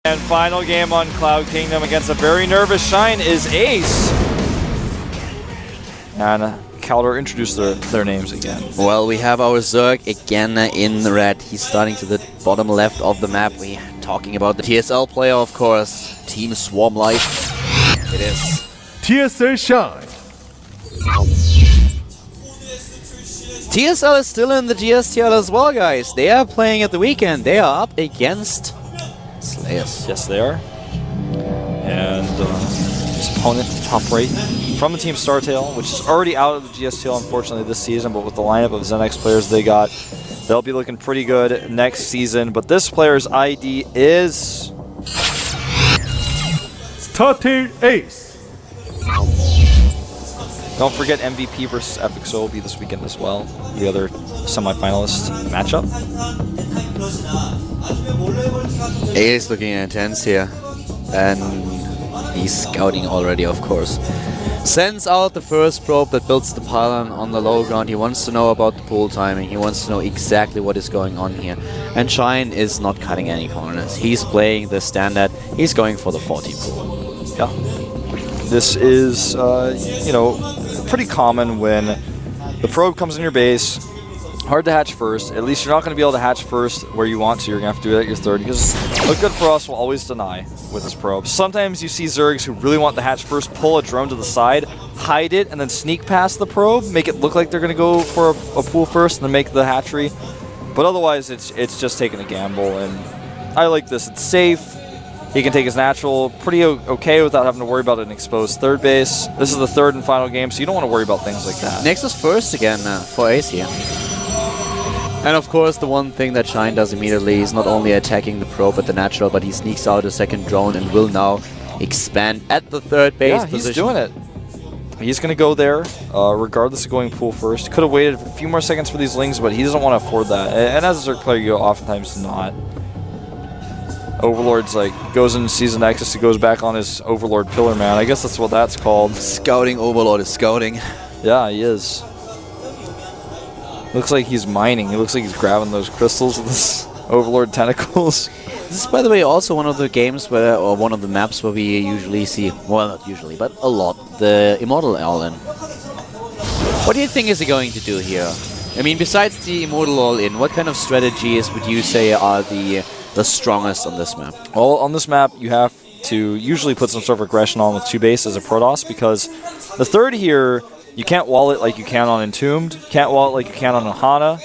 And final game on Cloud Kingdom against a very nervous Shine is Ace. And Kaldor introduced their names again. Well, we have our Zerg again in red. He's starting to the bottom left of the map. We're talking about the TSL player, of course. Team Swarm Life. It is TSL Shine. TSL is still in the GSL as well, guys. They are playing at the weekend. They are up against Slayers. Yes, they are. And his opponent, top right, from the team StarTale, which is already out of the GSL, unfortunately, this season, but with the lineup of ZenX players they got, they'll be looking pretty good next season. But this player's ID is... StarTale Ace. Don't forget MVP versus FXO will be this weekend as well, the other semi-finalist matchup. Ace looking intense here, and he's scouting already, of course. Sends out the first probe that builds the pylon on the low ground. He wants to know about the pool timing. He wants to know exactly what is going on here. And Shine is not cutting any corners. He's playing the standard. He's going for the 40 pool. Yeah. This is, you know, pretty common when the probe comes in your base. Hard to hatch first. At least you're not going to be able to hatch first where you want to. You're going to have to do it at your third, because Look Good For Us will always deny with this probe. Sometimes you see Zergs who really want the hatch first, pull a drone to the side, hide it, and then sneak past the probe, make it look like they're going to go for a pool first and then make the hatchery. But otherwise, it's just taking a gamble, and I like this. It's safe. He can take his natural pretty okay without having to worry about an exposed third base. This is the third and final game, so you don't want to worry about things like that. Nexus first again for Ace here. And of course, the one thing that Shine does immediately is not only attacking the probe at the natural, but he sneaks out a second drone and will now expand at the third base position. He's doing it. He's going to go there, regardless of going pool first. Could have waited a few more seconds for these lings, but he doesn't want to afford that. And as a Zerg player, you oftentimes do not. Overlord's like, goes in, sees a Nexus, he goes back on his Overlord Pillar Man. I guess that's what that's called. Scouting Overlord is scouting. Yeah, he is. Looks like he's mining. He looks like he's grabbing those crystals with his Overlord tentacles. This is, by the way, also one of the games where, or one of the maps where we usually see, well, not usually, but a lot, the Immortal All-In. What do you think is he going to do here? I mean, besides the Immortal All-In, what kind of strategies would you say are the strongest on this map? Well, on this map, you have to usually put some sort of aggression on with 2 base as a Protoss, because the third here, you can't wall it like you can on Entombed, can't wall it like you can on Ohana.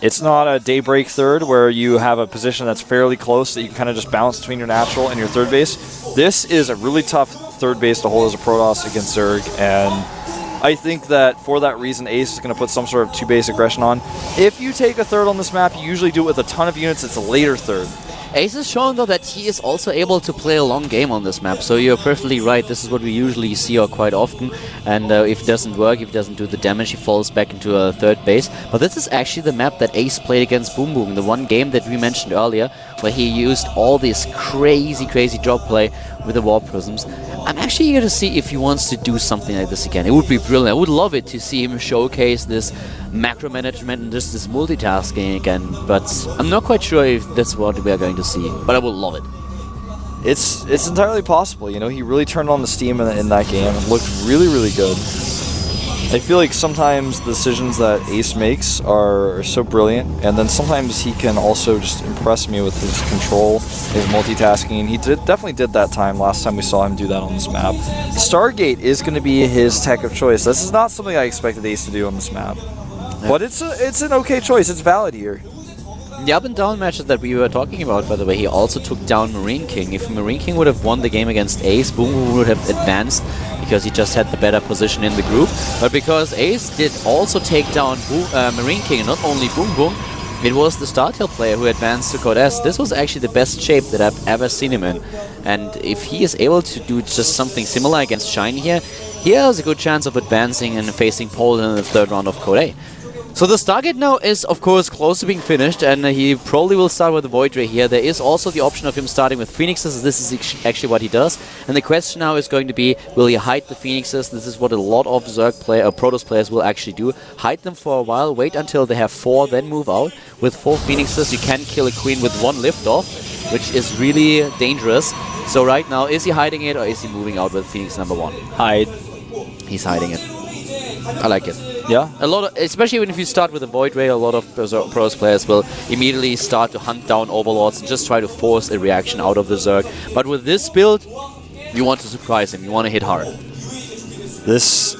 It's not a Daybreak third where you have a position that's fairly close that you can kind of just bounce between your natural and your third base. This is a really tough third base to hold as a Protoss against Zerg, and I think that for that reason, Ace is going to put some sort of 2 base aggression on. If you take a third on this map, you usually do it with a ton of units. It's a later third. Ace has shown, though, that he is also able to play a long game on this map, so you're perfectly right. This is what we usually see quite often, and if it doesn't work, if it doesn't do the damage, he falls back into a third base. But this is actually the map that Ace played against Boom Boom, the one game that we mentioned earlier, where he used all this crazy drop play with the Warp Prisms. I'm actually eager to see if he wants to do something like this again. It would be brilliant. I would love it to see him showcase this macro management and just this multitasking again, but I'm not quite sure if that's what we are going to see, but I would love it. It's entirely possible, you know, he really turned on the steam in that game and looked really good. I feel like sometimes the decisions that Ace makes are so brilliant, and then sometimes he can also just impress me with his control, his multitasking. He definitely did that last time we saw him do that on this map. Stargate is going to be his tech of choice. This is not something I expected Ace to do on this map. Yeah. But it's an okay choice. It's valid here. The up and down matches that we were talking about, by the way, he also took down Marine King. If Marine King would have won the game against Ace, Boom Boom would have advanced because he just had the better position in the group. But because Ace did also take down Marine King, and not only Boom Boom, it was the StarTale player who advanced to Code S. This was actually the best shape that I've ever seen him in. And if he is able to do just something similar against Shine here, he has a good chance of advancing and facing Poland in the third round of Code A. So the Stargate now is, of course, close to being finished, and he probably will start with the Void Ray here. There is also the option of him starting with Phoenixes. This is actually what he does. And the question now is going to be, will he hide the Phoenixes? This is what a lot of Zerg Protoss players will actually do. Hide them for a while, wait until they have 4, then move out. With 4 Phoenixes, you can kill a Queen with 1 liftoff. which is really dangerous. So right now, is he hiding it or is he moving out with Phoenix number 1? Hide. He's hiding it. I like it. Yeah. A lot of, especially when if you start with a Void Ray, a lot of Pros players will immediately start to hunt down Overlords and just try to force a reaction out of the Zerg. But with this build, you want to surprise him. You want to hit hard. This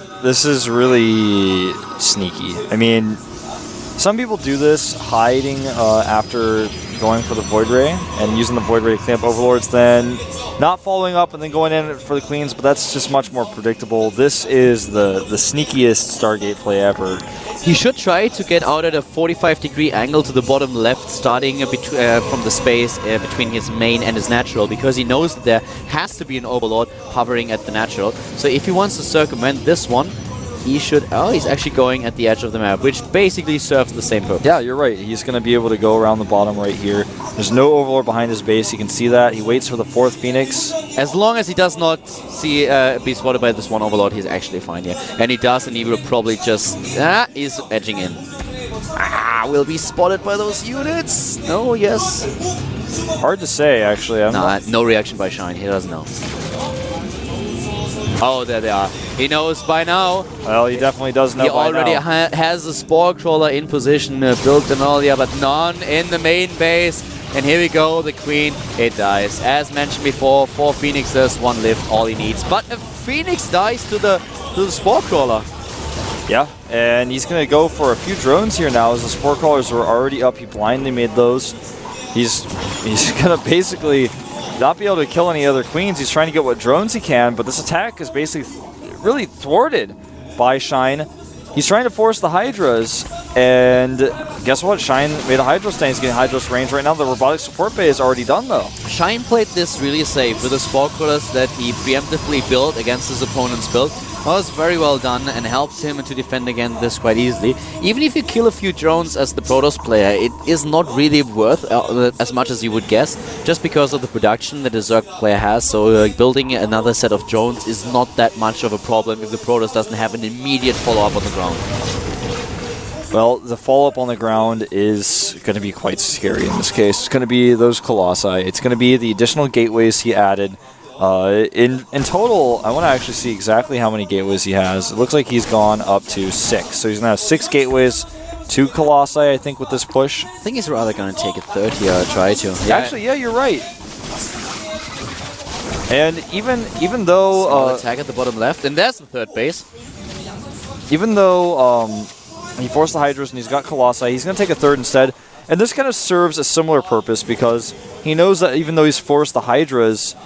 is really sneaky. I mean, some people do this hiding after going for the Void Ray and using the Void Ray to clean up Overlords, then not following up and then going in for the cleans, but that's just much more predictable. This is the sneakiest Stargate play ever. He should try to get out at a 45-degree angle to the bottom left, starting from the space between his main and his natural, because he knows that there has to be an Overlord hovering at the natural. So if he wants to circumvent this one, he should... Oh, he's actually going at the edge of the map, which basically serves the same purpose. Yeah, you're right. He's going to be able to go around the bottom right here. There's no Overlord behind his base. You can see that. He waits for the 4th Phoenix. As long as he does not see be spotted by this one Overlord, he's actually fine here. And he does, and he will probably just... he's edging in. Will be spotted by those units? No, yes. Hard to say, actually. No reaction by Shine. He doesn't know. Oh, there they are. He knows by now. Well, he definitely does know. He already has a Spore Crawler in position, built and all, yeah, but none in the main base. And here we go, the Queen. It dies. As mentioned before, 4 Phoenixes, 1 lift, all he needs. But a Phoenix dies to the Spore Crawler. Yeah, and he's going to go for a few drones here now, as the Spore Crawlers were already up. He blindly made those. He's going to basically not be able to kill any other Queens. He's trying to get what drones he can, but this attack is basically really thwarted by Shine. He's trying to force the Hydras, and guess what? Shine made a Hydra stand. He's getting Hydra's range right now. The robotic support bay is already done, though. Shine played this really safe with the Spore Crawlers that he preemptively built against his opponent's build. That was very well done and helped him to defend against this quite easily. Even if you kill a few drones as the Protoss player, it is not really worth as much as you would guess, just because of the production that the Zerg player has. So building another set of drones is not that much of a problem if the Protoss doesn't have an immediate follow-up on the ground. Well, the follow-up on the ground is going to be quite scary in this case. It's going to be those Colossi. It's going to be the additional gateways he added. In total, I want to actually see exactly how many gateways he has. It looks like he's gone up to 6. So he's going to have 6 gateways, 2 Colossi, I think, with this push. I think he's rather going to take a 3rd here, or try to. Yeah. Actually, yeah, you're right. And even though... Small attack at the bottom left, and there's the 3rd base. Even though he forced the Hydras and he's got Colossi, he's going to take a 3rd instead. And this kind of serves a similar purpose, because he knows that even though he's forced the Hydras,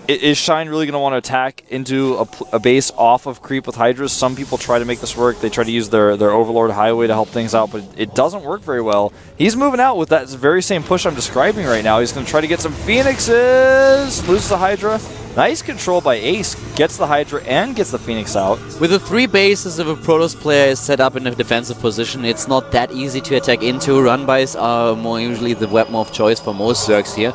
is Shine really going to want to attack into a base off of creep with Hydras? Some people try to make this work. They try to use their Overlord Highway to help things out, but it doesn't work very well. He's moving out with that very same push I'm describing right now. He's going to try to get some Phoenixes. Loses the Hydra. Nice control by Ace. Gets the Hydra and gets the Phoenix out. With the 3 bases of a Protoss player is set up in a defensive position, it's not that easy to attack into. Run-bys are more usually the weapon of choice for most Zergs here.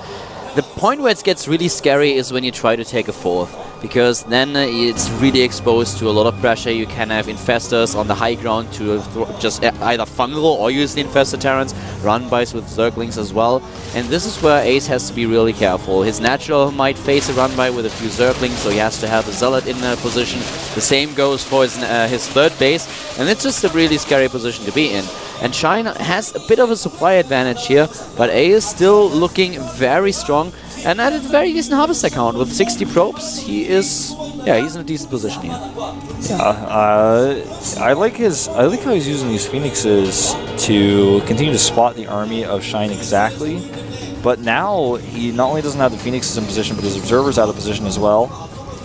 The point where it gets really scary is when you try to take a 4th, because then it's really exposed to a lot of pressure. You can have Infestors on the high ground to just either fungal or use the Infestor Terrans, run-bys with Zerglings as well. And this is where Ace has to be really careful. His natural might face a run-by with a few Zerglings, so he has to have a Zealot in position. The same goes for his 3rd base, and it's just a really scary position to be in. And Shine has a bit of a supply advantage here, but A is still looking very strong and at a very decent harvest account with 60 probes. He's in a decent position here. Yeah, I like how he's using these Phoenixes to continue to spot the army of Shine exactly. But now he not only doesn't have the Phoenixes in position, but his observers out of position as well.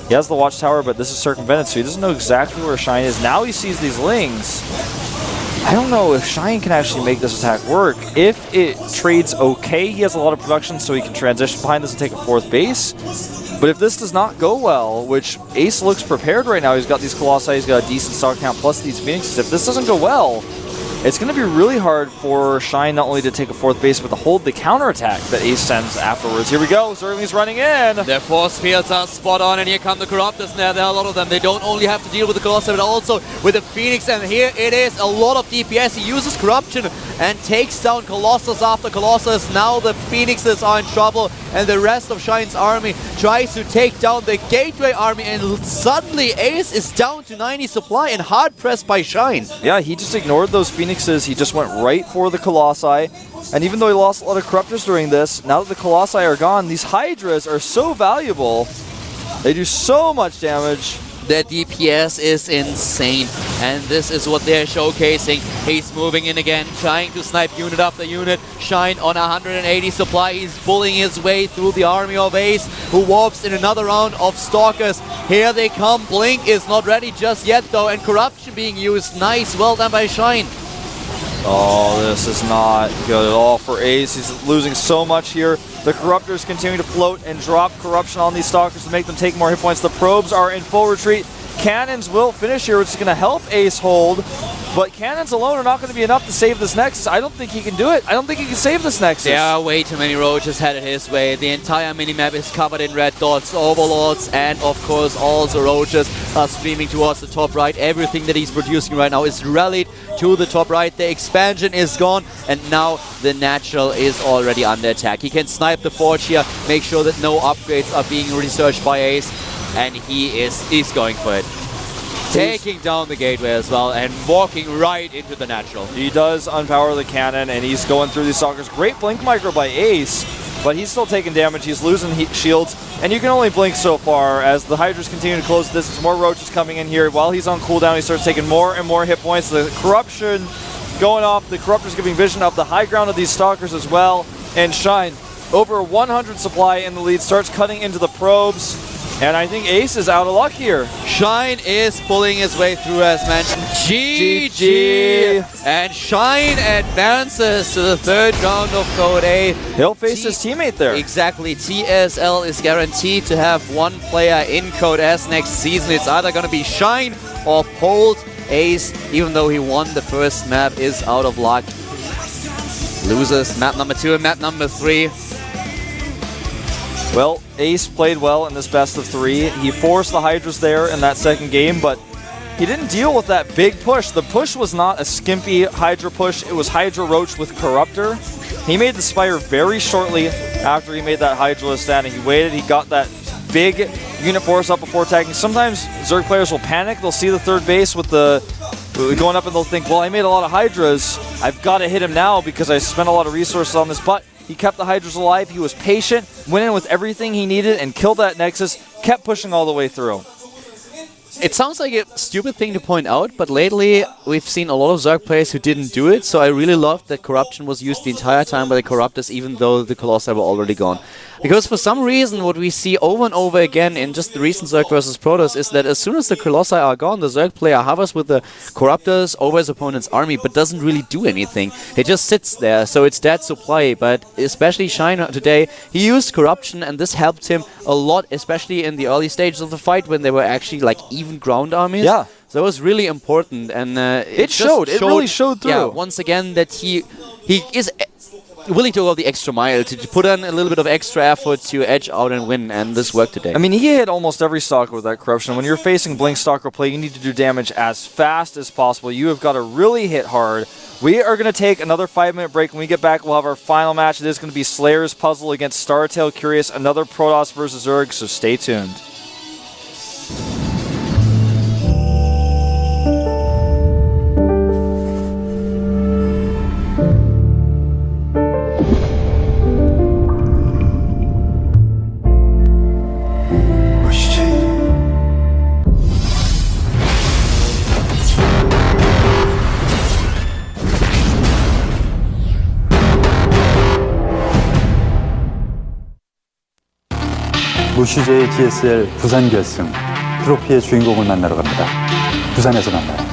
He has the watchtower, but this is circumvented, so he doesn't know exactly where Shine is. Now he sees these Lings. I don't know if Shine can actually make this attack work. If it trades okay, he has a lot of production, so he can transition behind this and take a 4th base. But if this does not go well, which Ace looks prepared right now, he's got these Colossi, he's got a decent stock count, plus these Phoenixes. If this doesn't go well, it's going to be really hard for Shine not only to take a 4th base, but to hold the counterattack that Ace sends afterwards. Here we go. Zergling's running in. Their force fields are spot on, and here come the Corruptors. Now there are a lot of them. They don't only have to deal with the Colossus, but also with the Phoenix. And here it is, a lot of DPS. He uses Corruption and takes down Colossus after Colossus. Now the Phoenixes are in trouble, and the rest of Shine's army tries to take down the Gateway army, and suddenly Ace is down to 90 supply and hard pressed by Shine. Yeah, he just ignored those Phoenixes. He just went right for the Colossi. And even though he lost a lot of Corruptors during this, now that the Colossi are gone, these Hydras are so valuable. They do so much damage. Their DPS is insane, and this is what they're showcasing. He's moving in again, trying to snipe unit after unit. Shine on 180 supply. He's bullying his way through the army of Ace, who warps in another round of Stalkers. Here they come. Blink is not ready just yet, though, and Corruption being used. Nice, well done by Shine. Oh, this is not good at all for Ace. He's losing so much here. The Corruptors continue to float and drop Corruption on these Stalkers to make them take more hit points. The Probes are in full retreat. Cannons will finish here, which is going to help Ace hold. But cannons alone are not going to be enough to save this Nexus. I don't think he can do it. I don't think he can save this Nexus. There are way too many Roaches headed his way. The entire minimap is covered in red dots, Overlords, and of course also Roaches are streaming towards the top right. Everything that he's producing right now is rallied to the top right. The expansion is gone, and now the natural is already under attack. He can snipe the Forge here, make sure that no upgrades are being researched by Ace, and he's going for it. Taking down the Gateway as well and walking right into the natural. He does unpower the cannon, and he's going through these Stalkers. Great blink micro by Ace, but he's still taking damage. He's losing shields, and you can only blink so far as the Hydras continue to close the distance. More Roaches coming in here. While he's on cooldown, he starts taking more and more hit points. The Corruption going off. The Corruptors giving vision of the high ground of these Stalkers as well. And Shine, over 100 supply in the lead, starts cutting into the Probes. And I think Ace is out of luck here. Shine is pulling his way through, as mentioned. GG! And Shine advances to the 3rd round of Code A. He'll face his teammate there. Exactly. TSL is guaranteed to have one player in Code S next season. It's either going to be Shine or Pold. Ace, even though he won the first map, is out of luck. Loses map number 2 and map number 3. Well, Ace played well in this best of 3. He forced the Hydras there in that second game, but he didn't deal with that big push. The push was not a skimpy Hydra push. It was Hydra Roach with Corruptor. He made the Spire very shortly after he made that Hydra stand. He waited. He got that big unit force up before attacking. Sometimes Zerg players will panic. They'll see the 3rd base with the going up, and they'll think, well, I made a lot of Hydras. I've got to hit him now because I spent a lot of resources on this. But he kept the Hydras alive. He was patient, went in with everything he needed, and killed that Nexus, kept pushing all the way through. It sounds like a stupid thing to point out, but lately we've seen a lot of Zerg players who didn't do it, so I really loved that Corruption was used the entire time by the Corruptors, even though the Colossi were already gone. Because for some reason, what we see over and over again in just the recent Zerg versus Protoss is that as soon as the Colossi are gone, the Zerg player hovers with the Corruptors over his opponent's army, but doesn't really do anything. He just sits there, so it's dead supply. But especially Shine today, he used Corruption, and this helped him a lot, especially in the early stages of the fight when they were actually like even ground armies. Yeah. So it was really important, and it showed. It really showed through. Yeah, once again that he is willing to go the extra mile, to put in a little bit of extra effort to edge out and win, and this worked today. I mean, he hit almost every Stalker with that Corruption. When you're facing Blink Stalker play, you need to do damage as fast as possible. You have got to really hit hard. We are going to take another 5-minute break. When we get back, we'll have our final match. It is going to be Slayer's Puzzle against Startail Curious, another Protoss versus Zerg, so stay tuned. 무슈제의 GSL 부산 결승 트로피의 주인공을 만나러 갑니다. 부산에서 만나요.